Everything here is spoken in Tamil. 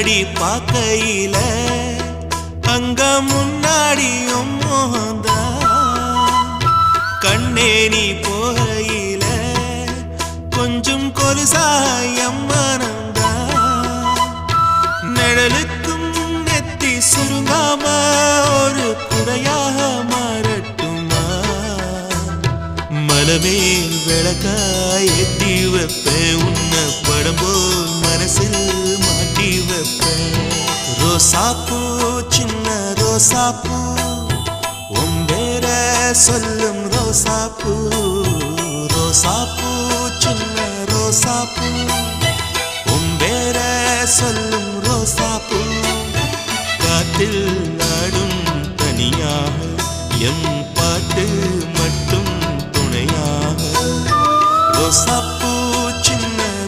கண்ணாடி பார்க்கையில அங்க முன்னாடியும் மோகந்தா கண்ணே நீ போகையில கொஞ்சம் கொலுசாயம் மனந்தா நிழலுக்கும் நெத்தி சுருங்காம ஒரு குறையாக மாறட்டுமா மலமேல் விளக்காய் ஏத்தி வைப்பேன் உன்னை படம் போல் மனசில் மாட்டி வைப்பேன் ரோசாப்பூ சின்ன ரோசாப்பூ உன் பேர சொல்லும் ரோசாப்பூ ரோசாப்பூ சின்ன ரோசாப்பூ உன் பேர சொல்லும் ரோசாப்பூ காத்தில் ஆடும் தனியாக எம் பாட்டு மட்டும் துணையாக ரோசாப்பூ